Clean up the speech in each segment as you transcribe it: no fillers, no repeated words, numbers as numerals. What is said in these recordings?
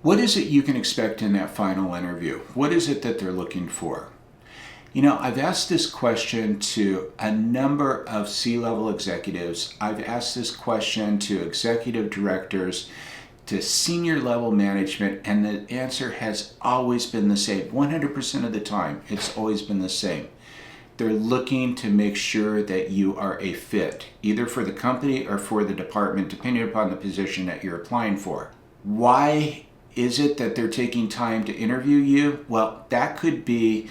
What is it you can expect in that final interview? What is it that they're looking for? You know, I've asked this question to a number of C-level executives. I've asked this question to executive directors, to senior level management, and the answer has always been the same. 100% of the time, it's always been the same. They're looking to make sure that you are a fit, either for the company or for the department, depending upon the position that you're applying for. Why is it that they're taking time to interview you? Well, that could be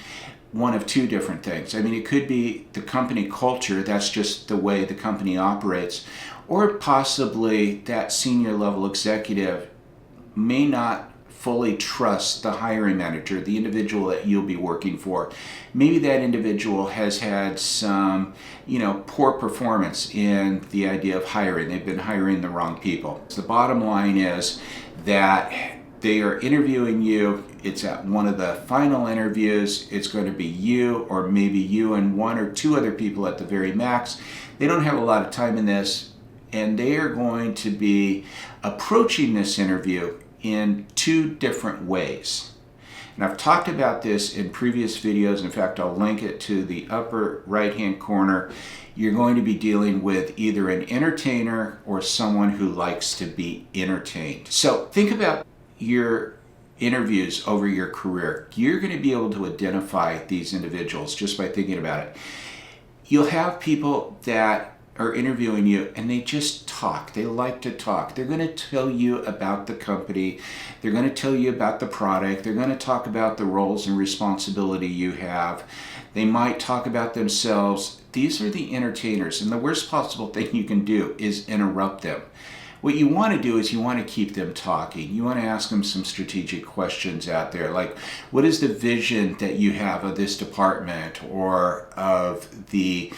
one of two different things. I mean, it could be the company culture, that's just the way the company operates, or possibly that senior level executive may not fully trust the hiring manager, the individual that you'll be working for. Maybe that individual has had some, poor performance in the idea of hiring. They've been hiring the wrong people. So the bottom line is that they are interviewing you. It's at one of the final interviews. It's going to be you, or maybe you and one or two other people at the very max. They don't have a lot of time in this, and they are going to be approaching this interview in two different ways. And I've talked about this in previous videos. In fact, I'll link it to the upper right-hand corner. You're going to be dealing with either an entertainer or someone who likes to be entertained. So think about your interviews over your career. You're going to be able to identify these individuals just by thinking about it. You'll have people that are interviewing you and they just talk. They like to talk. They're going to tell you about the company. They're going to tell you about the product. They're going to talk about the roles and responsibility you have. They might talk about themselves. These are the entertainers, and the worst possible thing you can do is interrupt them. What you want to do is you want to keep them talking. You want to ask them some strategic questions out there, like what is the vision that you have of this department or of the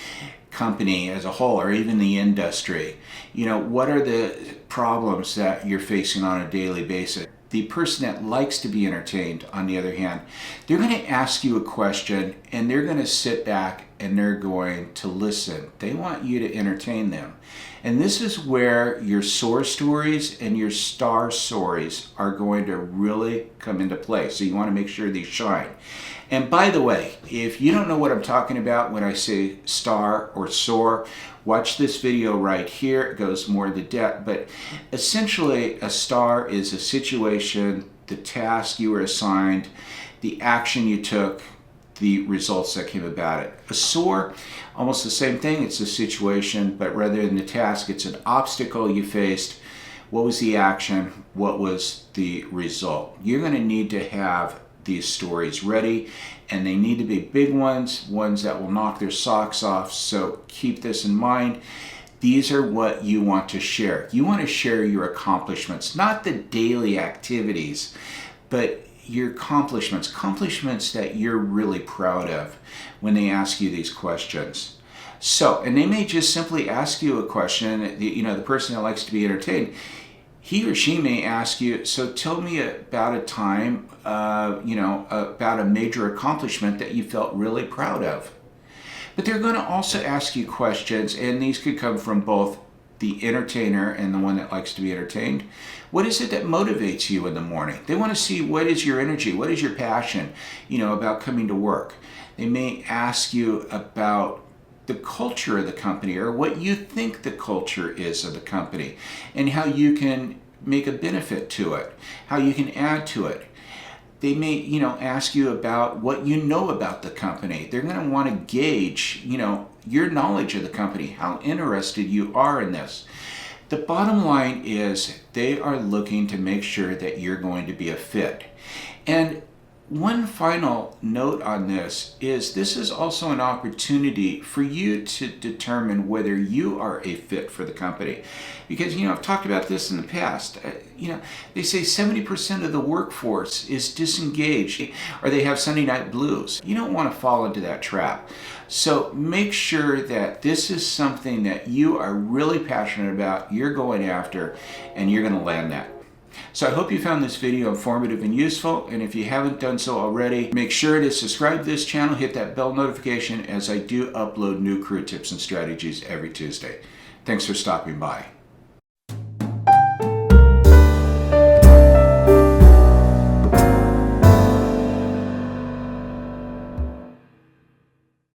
company as a whole, or even the industry? What are the problems that you're facing on a daily basis? The person that likes to be entertained, on the other hand, they're going to ask you a question and they're going to sit back and they're going to listen. They want you to entertain them. And this is where your soar stories and your star stories are going to really come into play. So you want to make sure these shine. And by the way, if you don't know what I'm talking about when I say star or soar, watch this video right here. It goes more into depth. But essentially, a star is a situation, the task you were assigned, the action you took, the results that came about it. A soar, almost the same thing. It's a situation, but rather than the task, it's an obstacle you faced. What was the action? What was the result? You're going to need to have these stories ready, and they need to be big ones that will knock their socks off. So keep this in mind. These are what you want to share. You want to share your accomplishments, not the daily activities, but your accomplishments that you're really proud of when they ask you these questions. So, and they may just simply ask you a question. The person that likes to be entertained, he or she may ask you, so tell me about a time, about a major accomplishment that you felt really proud of. But they're going to also ask you questions, and these could come from both the entertainer and the one that likes to be entertained. What is it that motivates you in the morning? They want to see what is your energy, what is your passion, about coming to work. They may ask you about the culture of the company, or what you think the culture is of the company, and how you can make a benefit to it, how you can add to it. They may, ask you about what you know about the company. They're going to want to gauge, your knowledge of the company, how interested you are in this. The bottom line is they are looking to make sure that you're going to be a fit. And one final note on this is also an opportunity for you to determine whether you are a fit for the company. Because, I've talked about this in the past. They say 70% of the workforce is disengaged, or they have Sunday night blues. You don't want to fall into that trap. So make sure that this is something that you are really passionate about, you're going after, and you're going to land that. So I hope you found this video informative and useful, and if you haven't done so already, make sure to subscribe to this channel, hit that bell notification, as I do upload new career tips and strategies every Tuesday. Thanks for stopping by.